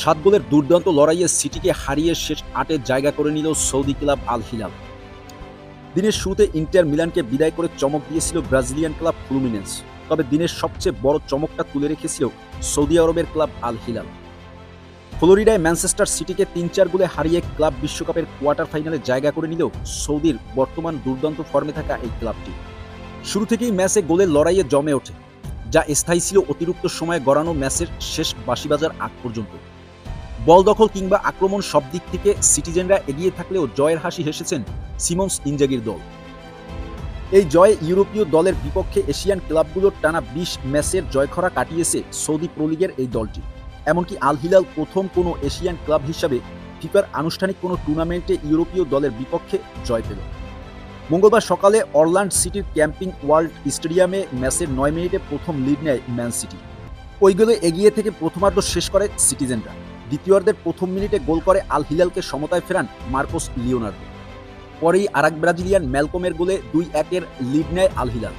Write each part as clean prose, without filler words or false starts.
সাত গোলের দুর্দান্ত লড়াইয়ে সিটিকে হারিয়ে শেষ আটে জায়গা করে নিল সৌদি ক্লাব আল হিলাল। দিনের শুরুতে ইন্টার মিলানকে বিদায় করে চমক দিয়েছিল ব্রাজিলিয়ান ক্লাব ফ্লুমিনেন্স। তবে দিনের সবচেয়ে বড় চমকটা তুলে রেখেছিল সৌদি আরবের ক্লাব আল হিলাল। ফ্লোরিডায় ম্যানচেস্টার সিটিকে ৩-৪ গোলে হারিয়ে ক্লাব বিশ্বকাপের কোয়ার্টার ফাইনালে জায়গা করে নিলেও সৌদির বর্তমান দুর্দান্ত ফর্মে থাকা এই ক্লাবটি শুরু থেকেই ম্যাচে গোলের লড়াইয়ে জমে ওঠে, যা স্থায়ী ছিল অতিরিক্ত সময়ে গড়ানো ম্যাচের শেষ বাঁশি বাজার আগ পর্যন্ত। বল দখল কিংবা আক্রমণ সব দিক থেকে সিটিজেনরা এগিয়ে থাকলেও জয়ের হাসি হেসেছেন সিমন্স ইনজাগির দল। এই জয়ে ইউরোপীয় দলের বিপক্ষে এশিয়ান ক্লাবগুলোর টানা ২০ ম্যাচের জয়খরা কাটিয়েছে সৌদি প্রো লিগের এই দলটি। এমনকি আল হিলাল প্রথম কোনো এশিয়ান ক্লাব হিসাবে ফিফার আনুষ্ঠানিক কোনো টুর্নামেন্টে ইউরোপীয় দলের বিপক্ষে জয় পেল। মঙ্গলবার সকালে অরল্যান্ড সিটির ক্যাম্পিং ওয়ার্ল্ড স্টেডিয়ামে ম্যাচের ৯ মিনিটে প্রথম লিড নেয় ম্যান সিটি। ওই গোলে এগিয়ে থেকে প্রথমার্ধ শেষ করে সিটিজেনরা। দ্বিতীয়ার্ধের প্রথম মিনিটে গোল করে আল হিলালকে সমতায় ফেরান মার্কোস লিওনার্দো। পরেই আরেক ব্রাজিলিয়ান ম্যালকমের গোলে ২-১-এর লিড নেয় আল হিলাল।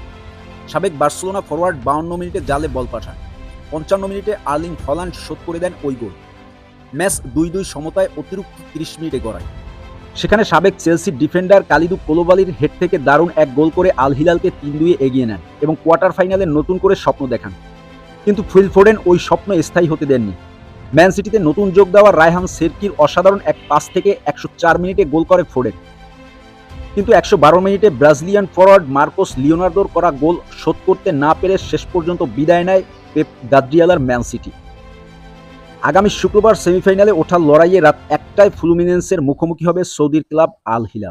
সাবেক বার্সেলোনা ফরওয়ার্ড ৫২ মিনিটে জালে বল পাঠান। ৫৫ মিনিটে আর্লিং হল্যান্ড শোধ করে দেন ওই গোল। ম্যাচ ২-২ সমতায় অতিরিক্ত ৩০ মিনিটে গড়ায়। সেখানে সাবেক চেলসির ডিফেন্ডার কালিদু কোলোবালির হেড থেকে দারুণ এক গোল করে আল হিলালকে ৩-২ এগিয়ে নেন এবং কোয়ার্টার ফাইনালে নতুন করে স্বপ্ন দেখান। কিন্তু ফিল ফোডেন ওই স্বপ্ন স্থায়ী হতে দেননি। ম্যান সিটিতে নতুন যোগ দেওয়া রায়হান শেরকির অসাধারণ এক পাস থেকে ১০৪ মিনিটে গোল করে ফোডেন। কিন্তু ১১২ মিনিটে ব্রাজিলিয়ান ফরওয়ার্ড মার্কোস লিওনার্দোর করা গোল শোধ করতে না পেরে শেষ পর্যন্ত বিদায় নেয় পেপ গার্দিওলার ম্যান সিটি। আগামী শুক্রবার সেমিফাইনালে ওঠার লড়াইয়ে রাত ১টায় ফ্লুমিনেন্সের মুখোমুখি হবে সৌদির ক্লাব আল হিলাল।